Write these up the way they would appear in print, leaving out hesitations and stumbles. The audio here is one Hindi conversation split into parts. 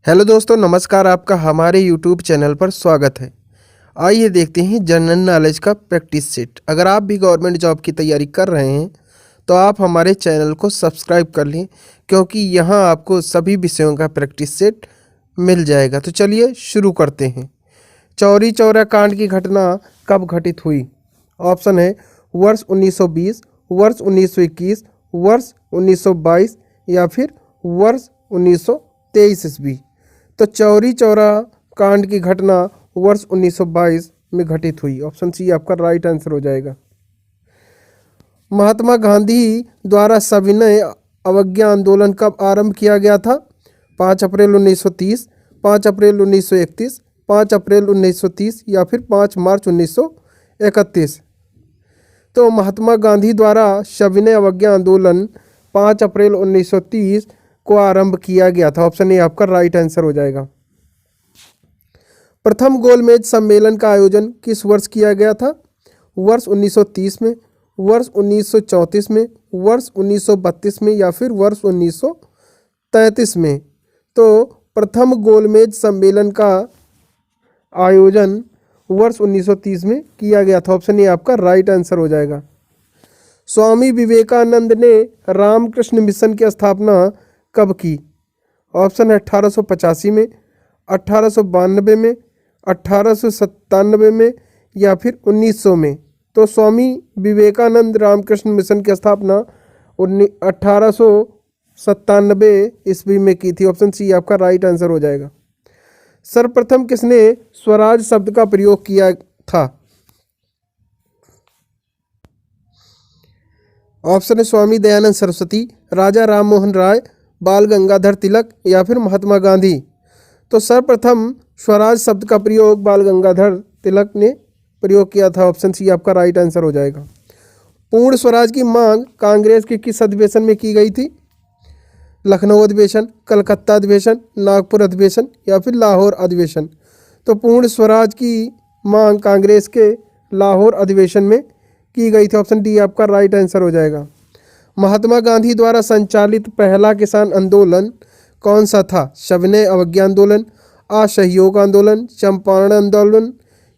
हेलो दोस्तों, नमस्कार। आपका हमारे यूट्यूब चैनल पर स्वागत है। आइए देखते हैं जनरल नॉलेज का प्रैक्टिस सेट। अगर आप भी गवर्नमेंट जॉब की तैयारी कर रहे हैं तो आप हमारे चैनल को सब्सक्राइब कर लें, क्योंकि यहाँ आपको सभी विषयों का प्रैक्टिस सेट मिल जाएगा। तो चलिए शुरू करते हैं। चौरी चौरा कांड की घटना कब घटित हुई? ऑप्शन है वर्ष 1920, वर्ष 1921, वर्ष 1922 या फिर वर्ष 1923 ईस्वी। तो चौरी चौरा कांड की घटना वर्ष 1922 में घटित हुई। ऑप्शन सी आपका राइट आंसर हो जाएगा। महात्मा गांधी द्वारा सविनय अवज्ञा आंदोलन कब आरंभ किया गया था? 5 अप्रैल 1930, 5 अप्रैल 1931, 5 अप्रैल 1930 या फिर 5 मार्च 1931। तो महात्मा गांधी द्वारा सविनय अवज्ञा आंदोलन 5 अप्रैल 1930 को आरंभ किया गया था। ऑप्शन ए आपका राइट आंसर हो जाएगा। प्रथम गोलमेज सम्मेलन का आयोजन किस वर्ष किया गया था? वर्ष 1930 में, वर्ष 1934 में, वर्ष 1932 में या फिर वर्ष 1933 में। तो प्रथम गोलमेज सम्मेलन का आयोजन वर्ष 1930 में किया गया था। ऑप्शन ए आपका राइट आंसर हो जाएगा। स्वामी विवेकानंद ने रामकृष्ण मिशन की स्थापना कब की? ऑप्शन है 1885 में, 1892 में, 1897 में या फिर 1900 में। तो स्वामी विवेकानंद रामकृष्ण मिशन की स्थापना 1897 ईस्वी में की थी। ऑप्शन सी आपका राइट आंसर हो जाएगा। सर्वप्रथम किसने स्वराज शब्द का प्रयोग किया था? ऑप्शन है स्वामी दयानंद सरस्वती, राजा राम मोहन राय, बाल गंगाधर तिलक या फिर महात्मा गांधी। तो सर्वप्रथम स्वराज शब्द का प्रयोग बाल गंगाधर तिलक ने प्रयोग किया था। ऑप्शन सी आपका राइट आंसर हो जाएगा। पूर्ण स्वराज की मांग कांग्रेस के किस अधिवेशन में की गई थी? लखनऊ अधिवेशन, कलकत्ता अधिवेशन, नागपुर अधिवेशन या फिर लाहौर अधिवेशन। तो पूर्ण स्वराज की मांग कांग्रेस के लाहौर अधिवेशन में की गई थी। ऑप्शन डी आपका राइट आंसर हो जाएगा। महात्मा गांधी द्वारा संचालित पहला किसान आंदोलन कौन सा था? सविनय अवज्ञा आंदोलन, असहयोग आंदोलन, चंपारण आंदोलन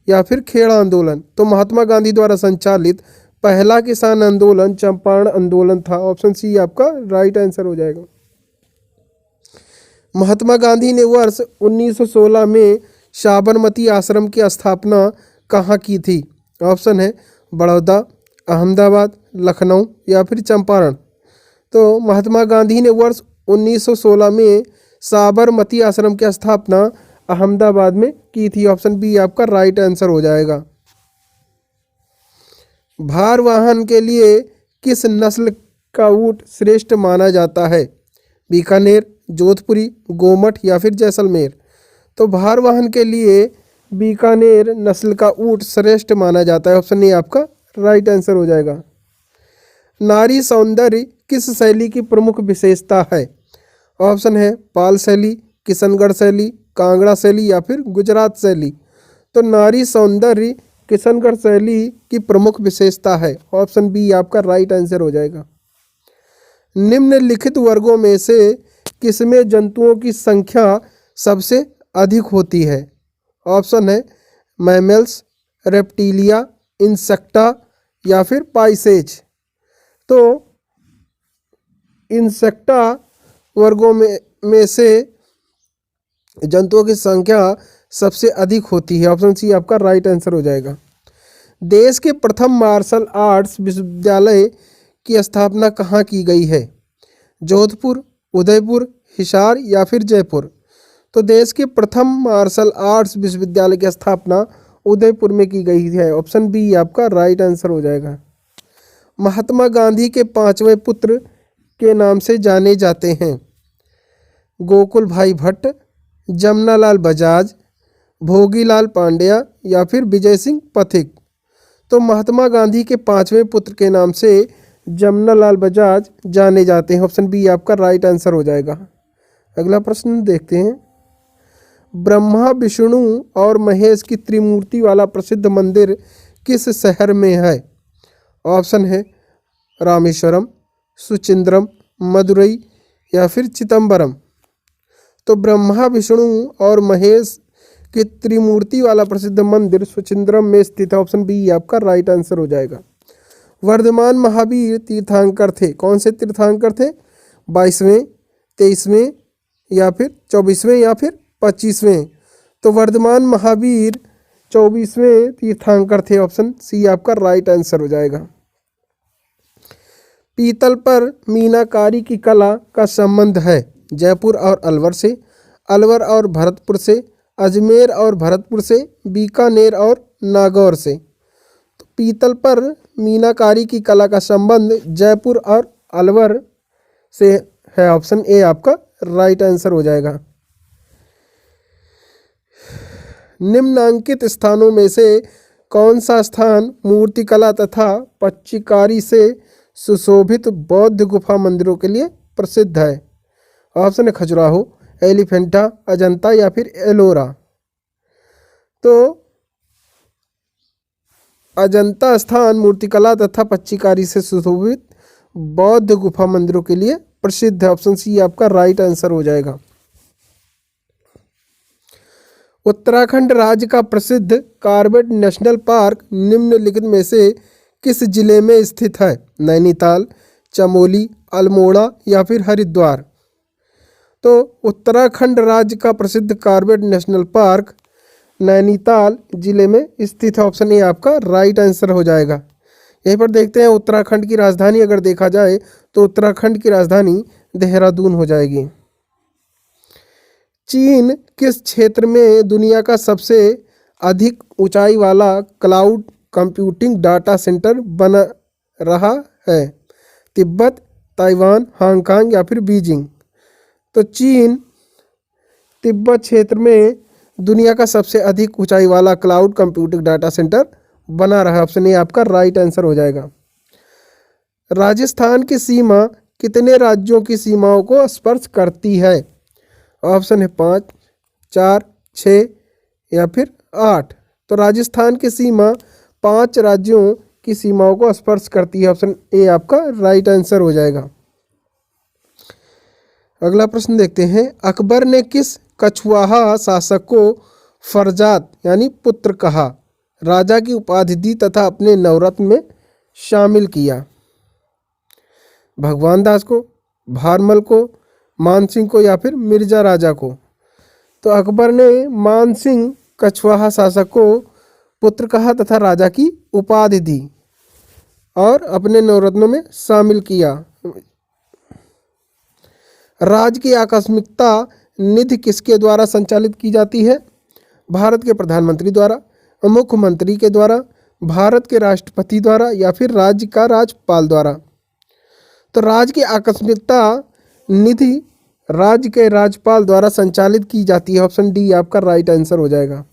या फिर खेड़ा आंदोलन। तो महात्मा गांधी द्वारा संचालित पहला किसान आंदोलन चंपारण आंदोलन था। ऑप्शन सी आपका राइट आंसर हो जाएगा। महात्मा गांधी ने वर्ष 1916 में साबरमती आश्रम की स्थापना कहाँ की थी? ऑप्शन है बड़ौदा, अहमदाबाद, लखनऊ या फिर चंपारण। तो महात्मा गांधी ने वर्ष 1916 में साबरमती आश्रम की स्थापना अहमदाबाद में की थी। ऑप्शन बी आपका राइट आंसर हो जाएगा। भार वाहन के लिए किस नस्ल का ऊंट श्रेष्ठ माना जाता है? बीकानेर, जोधपुरी, गोमठ या फिर जैसलमेर। तो भार वाहन के लिए बीकानेर नस्ल का ऊंट श्रेष्ठ माना जाता है। ऑप्शन ए आपका राइट आंसर हो जाएगा। नारी सौंदर्य किस शैली की प्रमुख विशेषता है? ऑप्शन है पाल शैली, किशनगढ़ शैली, कांगड़ा शैली या फिर गुजरात शैली। तो नारी सौंदर्य किशनगढ़ शैली की प्रमुख विशेषता है। ऑप्शन बी आपका राइट आंसर हो जाएगा। निम्नलिखित वर्गों में से किसमें जंतुओं की संख्या सबसे अधिक होती है? ऑप्शन है मैमल्स, रेप्टिलिया, इंसेक्टा या फिर पाइसेज। तो इंसेक्टा वर्गों में से जंतुओं की संख्या सबसे अधिक होती है। ऑप्शन सी आपका राइट आंसर हो जाएगा। देश के प्रथम मार्शल आर्ट्स विश्वविद्यालय की स्थापना कहाँ की गई है? जोधपुर, उदयपुर, हिसार या फिर जयपुर। तो देश के प्रथम मार्शल आर्ट्स विश्वविद्यालय की स्थापना उदयपुर में की गई है। ऑप्शन बी आपका राइट आंसर हो जाएगा। महात्मा गांधी के 5वें पुत्र के नाम से जाने जाते हैं? गोकुल भाई भट्ट, जमनालाल बजाज, भोगीलाल पांड्या या फिर विजय सिंह पथिक। तो महात्मा गांधी के 5वें पुत्र के नाम से जमनालाल बजाज जाने जाते हैं। ऑप्शन बी आपका राइट आंसर हो जाएगा। अगला प्रश्न देखते हैं। ब्रह्मा, विष्णु और महेश की त्रिमूर्ति वाला प्रसिद्ध मंदिर किस शहर में है? ऑप्शन है रामेश्वरम, सुचिंद्रम, मदुरई या फिर चिदम्बरम। तो ब्रह्मा विष्णु और महेश की त्रिमूर्ति वाला प्रसिद्ध मंदिर सुचिंद्रम में स्थित है। ऑप्शन बी आपका राइट आंसर हो जाएगा। वर्धमान महावीर तीर्थंकर थे, कौन से तीर्थंकर थे? 22वें, 23वें या फिर 24वें या फिर 25वें? तो वर्धमान महावीर 24वें तीर्थंकर थे। ऑप्शन सी आपका राइट आंसर हो जाएगा। पीतल पर मीनाकारी की कला का संबंध है जयपुर और अलवर से, अलवर और भरतपुर से, अजमेर और भरतपुर से, बीकानेर और नागौर से। तो पीतल पर मीनाकारी की कला का संबंध जयपुर और अलवर से है। ऑप्शन ए आपका राइट आंसर हो जाएगा। निम्नांकित स्थानों में से कौन सा स्थान मूर्तिकला तथा पच्चीकारी से सुशोभित बौद्ध गुफा मंदिरों के लिए प्रसिद्ध है? ऑप्शन है खजुराहो, एलिफेंटा, अजंता या फिर एलोरा। तो अजंता स्थान मूर्तिकला तथा पच्चीकारी से सुशोभित बौद्ध गुफा मंदिरों के लिए प्रसिद्ध है। ऑप्शन सी आपका राइट आंसर हो जाएगा। उत्तराखंड राज्य का प्रसिद्ध कॉर्बेट नेशनल पार्क निम्नलिखित में से किस जिले में स्थित है? नैनीताल, चमोली, अल्मोड़ा या फिर हरिद्वार? तो उत्तराखंड राज्य का प्रसिद्ध कॉर्बेट नेशनल पार्क नैनीताल जिले में स्थित है। ऑप्शन ए आपका राइट आंसर हो जाएगा। यहीं पर देखते हैं उत्तराखंड की राजधानी अगर देखा जाए तो उत्तराखंड की राजधानी देहरादून हो जाएगी। चीन किस क्षेत्र में दुनिया का सबसे अधिक ऊंचाई वाला क्लाउड कंप्यूटिंग डाटा सेंटर बना रहा है? तिब्बत, ताइवान, हांगकांग या फिर बीजिंग? तो चीन तिब्बत क्षेत्र में दुनिया का सबसे अधिक ऊंचाई वाला क्लाउड कंप्यूटिंग डाटा सेंटर बना रहा है। ऑप्शन ए आपका राइट आंसर हो जाएगा। राजस्थान की सीमा कितने राज्यों की सीमाओं को स्पर्श करती है? ऑप्शन है 5, 4, 6 या फिर 8। तो राजस्थान की सीमा 5 राज्यों की सीमाओं को स्पर्श करती है। ऑप्शन ए आपका राइट आंसर हो जाएगा। अगला प्रश्न देखते हैं। अकबर ने किस कछुआहा शासक को फरजात यानी पुत्र कहा, राजा की उपाधि दी तथा अपने नवरत्न में शामिल किया? भगवान दास को, भारमल को, मानसिंह को या फिर मिर्जा राजा को? तो अकबर ने मानसिंह कछुआहा शासक को पुत्र कहा तथा राजा की उपाधि दी और अपने नवरत्नों में शामिल किया। राज्य की आकस्मिकता निधि किसके द्वारा संचालित की जाती है? भारत के प्रधानमंत्री द्वारा, मुख्यमंत्री के द्वारा, भारत के राष्ट्रपति द्वारा या फिर राज्य का राज्यपाल द्वारा? तो राज्य की आकस्मिकता निधि राज्य के राज्यपाल द्वारा संचालित की जाती है। ऑप्शन डी आपका राइट आंसर हो जाएगा।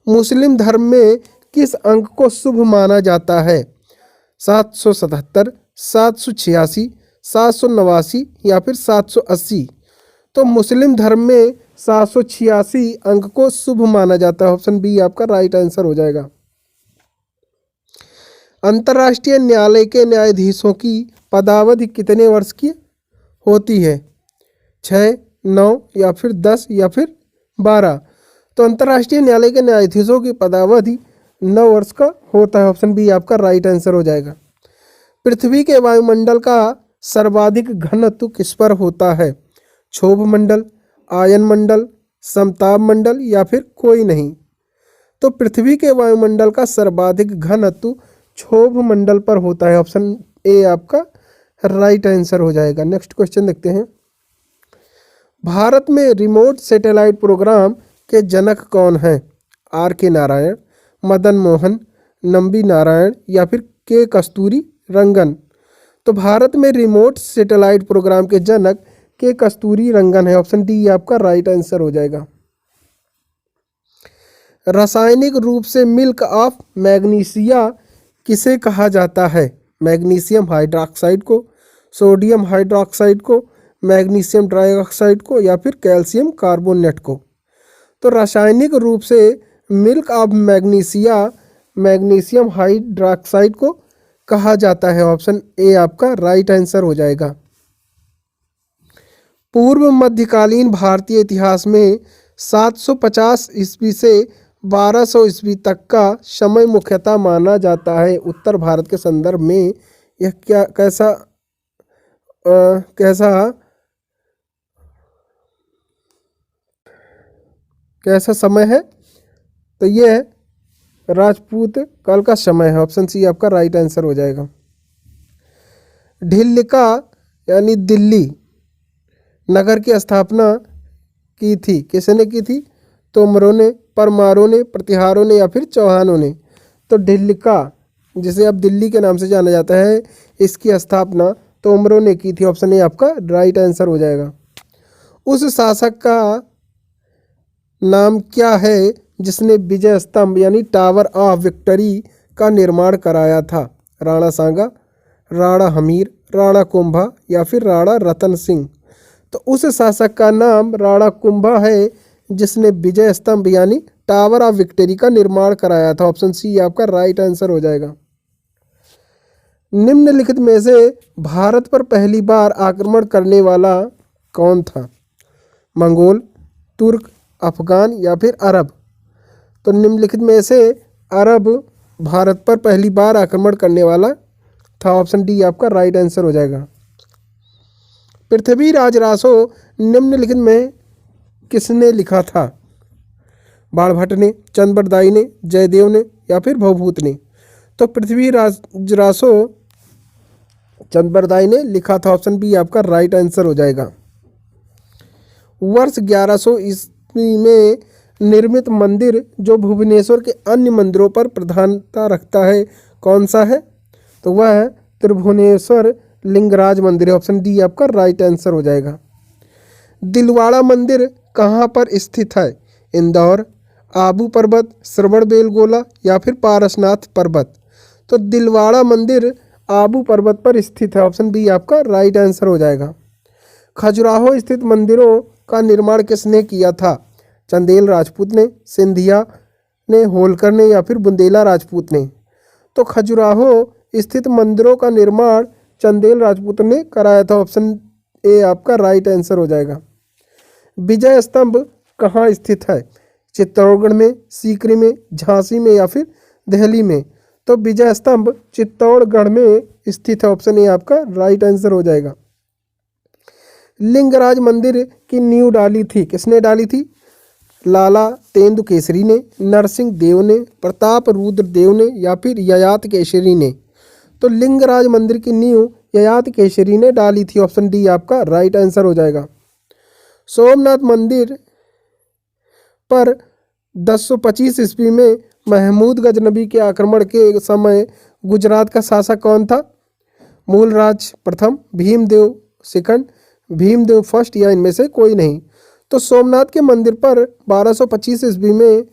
मुस्लिम धर्म में किस अंक को शुभ माना जाता है? 777, 786, 789 या फिर 780? तो मुस्लिम धर्म में 786 अंक को शुभ माना जाता है। ऑप्शन बी आपका राइट आंसर हो जाएगा। अंतर्राष्ट्रीय न्यायालय के न्यायाधीशों की पदावधि कितने वर्ष की होती है? 6, 9 या फिर 10 या फिर 12? तो अंतर्राष्ट्रीय न्यायालय के न्यायाधीशों की पदावधि 9 वर्ष का होता है। ऑप्शन बी आपका राइट आंसर हो जाएगा। पृथ्वी के वायुमंडल का सर्वाधिक घनत्व किस पर होता है? क्षोभ मंडल, आयन मंडल, समताप मंडल या फिर कोई नहीं? तो पृथ्वी के वायुमंडल का सर्वाधिक घनत्व क्षोभ मंडल पर होता है। ऑप्शन ए आपका राइट आंसर हो जाएगा। नेक्स्ट क्वेश्चन देखते हैं। भारत में रिमोट सैटेलाइट प्रोग्राम के जनक कौन हैं? आर के नारायण, मदन मोहन, नंबी नारायण या फिर के कस्तूरी रंगन? तो भारत में रिमोट सैटेलाइट प्रोग्राम के जनक के कस्तूरी रंगन है। ऑप्शन डी आपका राइट आंसर हो जाएगा। रासायनिक रूप से मिल्क ऑफ मैग्नीशिया किसे कहा जाता है? मैग्नीशियम हाइड्रोक्साइड को, सोडियम हाइड्रोक्साइड को, मैग्नीशियम डाइऑक्साइड को या फिर कैल्शियम कार्बोनेट को? तो रासायनिक रूप से milk of magnesia magnesium hydroxide को कहा जाता है। ऑप्शन ए आपका राइट आंसर हो जाएगा। पूर्व मध्यकालीन भारतीय इतिहास में 750 ईस्वी से 1200 ईस्वी तक का समय मुख्यतः माना जाता है। उत्तर भारत के संदर्भ में यह क्या कैसा कैसा कैसा समय है? तो यह राजपूत काल का समय है। ऑप्शन सी आपका राइट आंसर हो जाएगा। ढिल्लिका यानी दिल्ली नगर की स्थापना की थी, किसने की थी? तोमरों ने, परमारों ने, प्रतिहारों ने या फिर चौहानों ने? तो ढिल्लिका, जिसे अब दिल्ली के नाम से जाना जाता है, इसकी स्थापना तोमरों ने की थी। ऑप्शन ए आपका राइट आंसर हो जाएगा। उस शासक का नाम क्या है जिसने विजय स्तंभ यानी टावर ऑफ विक्ट्री का निर्माण कराया था? राणा सांगा, राणा हमीर, राणा कुंभा या फिर राणा रतन सिंह? तो उस शासक का नाम राणा कुंभा है जिसने विजय स्तंभ यानी टावर ऑफ विक्ट्री का निर्माण कराया था। ऑप्शन सी आपका राइट आंसर हो जाएगा। निम्नलिखित में से भारत पर पहली बार आक्रमण करने वाला कौन था? मंगोल, तुर्क, अफगान या फिर अरब? तो निम्नलिखित में से अरब भारत पर पहली बार आक्रमण करने वाला था। ऑप्शन डी आपका राइट आंसर हो जाएगा। पृथ्वीराज रासो निम्नलिखित में किसने लिखा था? बाणभट्ट ने, चंद्रबरदाई ने, जयदेव ने या फिर भवभूत ने? तो पृथ्वीराज रासो चंद्रबरदाई ने लिखा था। ऑप्शन बी आपका राइट आंसर हो जाएगा। वर्ष 1100 ईस्वी में निर्मित मंदिर जो भुवनेश्वर के अन्य मंदिरों पर प्रधानता रखता है, कौन सा है? तो वह है त्रिभुवनेश्वर लिंगराज मंदिर है। ऑप्शन डी आपका राइट आंसर हो जाएगा। दिलवाड़ा मंदिर कहाँ पर स्थित है? इंदौर, आबू पर्वत, श्रवणबेलगोला या फिर पारसनाथ पर्वत? तो दिलवाड़ा मंदिर आबू पर्वत पर स्थित है। ऑप्शन बी आपका राइट आंसर हो जाएगा। खजुराहो स्थित मंदिरों का निर्माण किसने किया था? चंदेल राजपूत ने, सिंधिया ने, होलकर ने या फिर बुंदेला राजपूत ने? तो खजुराहो स्थित मंदिरों का निर्माण चंदेल राजपूत ने कराया था। ऑप्शन ए आपका राइट आंसर हो जाएगा। विजय स्तंभ कहाँ स्थित है? चित्तौड़गढ़ में, सीकरी में, झांसी में या फिर दिल्ली में? तो विजय स्तंभ चित्तौड़गढ़ में स्थित है। ऑप्शन ए आपका राइट आंसर हो जाएगा। लिंगराज मंदिर की नींव डाली थी, किसने डाली थी? लाला तेंदु केसरी ने, नरसिंह देव ने, प्रताप रुद्र देव ने या फिर ययाति केसरी ने? तो लिंगराज मंदिर की नींव ययाति केसरी ने डाली थी। ऑप्शन डी आपका राइट आंसर हो जाएगा। सोमनाथ मंदिर पर 1025 ईस्वी में महमूद गजनबी के आक्रमण के समय गुजरात का शासक कौन था? मूलराज प्रथम, भीमदेव सेकंड, भीमदेव फर्स्ट या इनमें से कोई नहीं? तो सोमनाथ के मंदिर पर 1225 ईस्वी में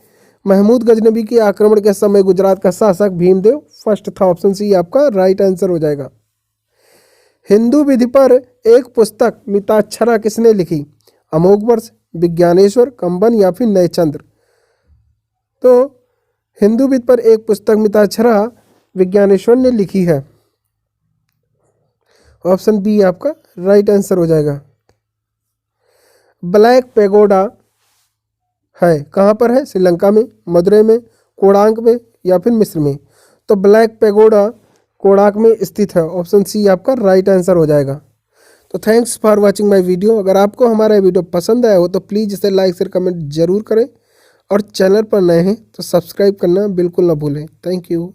महमूद गजनबी के आक्रमण के समय गुजरात का शासक भीमदेव फर्स्ट था। ऑप्शन सी आपका राइट आंसर हो जाएगा। हिंदू विधि पर एक पुस्तक मिताक्षरा किसने लिखी? अमोघवर्ष, विज्ञानेश्वर, कंबन या फिर नयचंद्र? तो हिंदू विधि पर एक पुस्तक मिताक्षरा विज्ञानेश्वर ने लिखी है। ऑप्शन बी आपका राइट आंसर हो जाएगा। ब्लैक पैगोडा है कहाँ पर है? श्रीलंका में, मदुरई में, कोणार्क में या फिर मिस्र में? तो ब्लैक पैगोडा कोणार्क में स्थित है। ऑप्शन सी आपका राइट आंसर हो जाएगा। तो thanks for watching my video. अगर आपको हमारा वीडियो पसंद आया हो तो प्लीज़ इसे लाइक शेयर कमेंट जरूर करें और चैनल पर नए हैं तो सब्सक्राइब करना बिल्कुल ना भूलें। Thank you.